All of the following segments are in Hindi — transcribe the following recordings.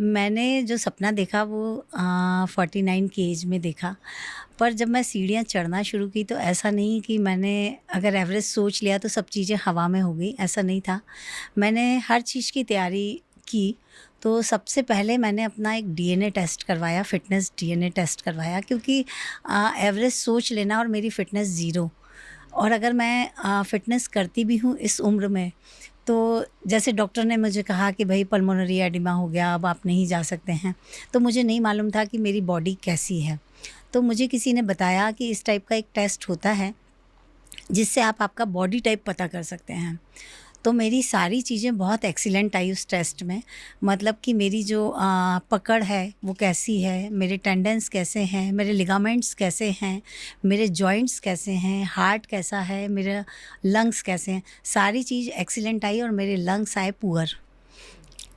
मैंने जो सपना देखा वो 49 की एज में देखा। पर जब मैं सीढ़ियाँ चढ़ना शुरू की तो ऐसा नहीं कि मैंने अगर एवरेस्ट सोच लिया तो सब चीज़ें हवा में हो गई, ऐसा नहीं था। मैंने हर चीज़ की तैयारी की। तो सबसे पहले मैंने अपना एक डीएनए टेस्ट करवाया, फ़िटनेस डीएनए टेस्ट करवाया, क्योंकि एवरेस्ट सोच लेना और मेरी फ़िटनेस ज़ीरो। और अगर मैं फ़िटनेस करती भी हूँ इस उम्र में, तो जैसे डॉक्टर ने मुझे कहा कि भई पल्मोनरी एडिमा हो गया, अब आप नहीं जा सकते हैं। तो मुझे नहीं मालूम था कि मेरी बॉडी कैसी है। तो मुझे किसी ने बताया कि इस टाइप का एक टेस्ट होता है, जिससे आप आपका बॉडी टाइप पता कर सकते हैं। तो मेरी सारी चीज़ें बहुत एक्सीलेंट आई उस टेस्ट में। मतलब कि मेरी जो पकड़ है वो कैसी है, मेरे टेंडन्स कैसे हैं, मेरे लिगामेंट्स कैसे हैं, मेरे जॉइंट्स कैसे हैं, हार्ट कैसा है, मेरा लंग्स कैसे हैं, सारी चीज़ एक्सीलेंट आई और मेरे लंग्स आए पुअर।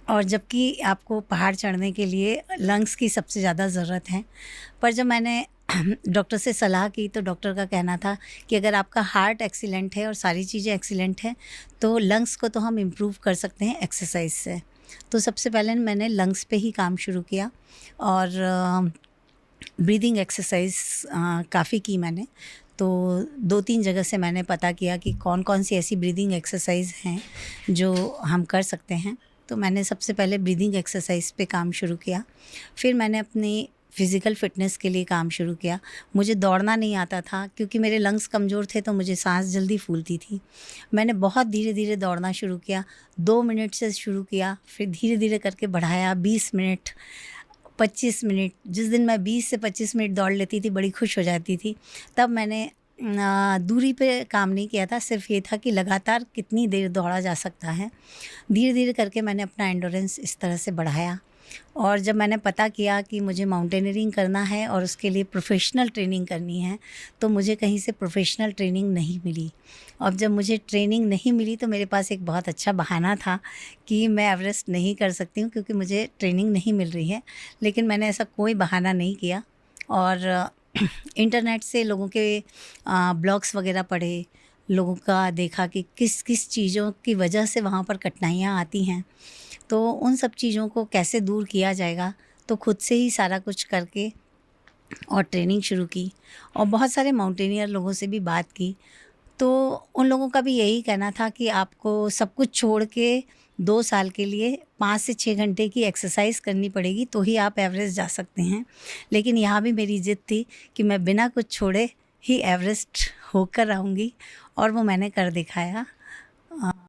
और जबकि आपको पहाड़ चढ़ने के लिए लंग्स की सबसे ज़्यादा ज़रूरत है। पर जब मैंने डॉक्टर से सलाह की तो डॉक्टर का कहना था कि अगर आपका हार्ट एक्सीलेंट है और सारी चीज़ें एक्सीलेंट हैं, तो लंग्स को तो हम इम्प्रूव कर सकते हैं एक्सरसाइज से। तो सबसे पहले मैंने लंग्स पे ही काम शुरू किया और ब्रीदिंग एक्सरसाइज काफ़ी की मैंने। तो 2-3 जगह से मैंने पता किया कि कौन-कौन सी ऐसी ब्रीदिंग एक्सरसाइज हैं जो हम कर सकते हैं। तो मैंने सबसे पहले ब्रीदिंग एक्सरसाइज पे काम शुरू किया। फिर मैंने अपनी फ़िज़िकल फ़िटनेस के लिए काम शुरू किया। मुझे दौड़ना नहीं आता था क्योंकि मेरे लंग्स कमज़ोर थे, तो मुझे साँस जल्दी फूलती थी। मैंने बहुत धीरे-धीरे दौड़ना शुरू किया। 2 मिनट से शुरू किया, फिर धीरे-धीरे करके बढ़ाया 20 मिनट, 25 मिनट। जिस दिन मैं 20 से 25 मिनट दौड़ लेती थी, बड़ी खुश हो जाती थी। तब मैंने दूरी पे काम नहीं किया था, सिर्फ़ ये था कि लगातार कितनी देर दौड़ा जा सकता है। धीरे-धीरे करके मैंने अपना एंड्योरेंस इस तरह से बढ़ाया। और जब मैंने पता किया कि मुझे माउंटेनियरिंग करना है और उसके लिए प्रोफ़ेशनल ट्रेनिंग करनी है, तो मुझे कहीं से प्रोफ़ेशनल ट्रेनिंग नहीं मिली। और जब मुझे ट्रेनिंग नहीं मिली तो मेरे पास एक बहुत अच्छा बहाना था कि मैं एवरेस्ट नहीं कर सकती हूँ क्योंकि मुझे ट्रेनिंग नहीं मिल रही है। लेकिन मैंने ऐसा कोई बहाना नहीं किया और इंटरनेट से लोगों के ब्लॉग्स वग़ैरह पढ़े, लोगों का देखा कि किस-किस चीज़ों की वजह से वहाँ पर कठिनाइयाँ आती हैं। तो उन सब चीज़ों को कैसे दूर किया जाएगा, तो खुद से ही सारा कुछ करके और ट्रेनिंग शुरू की और बहुत सारे माउंटेनियर लोगों से भी बात की। तो उन लोगों का भी यही कहना था कि आपको सब कुछ छोड़ के 2 साल के लिए 5 से 6 घंटे की एक्सरसाइज़ करनी पड़ेगी, तो ही आप एवरेस्ट जा सकते हैं। लेकिन यहाँ भी मेरी ज़िद थी कि मैं बिना कुछ छोड़े ही एवरेस्ट होकर आऊँगी और वो मैंने कर दिखाया।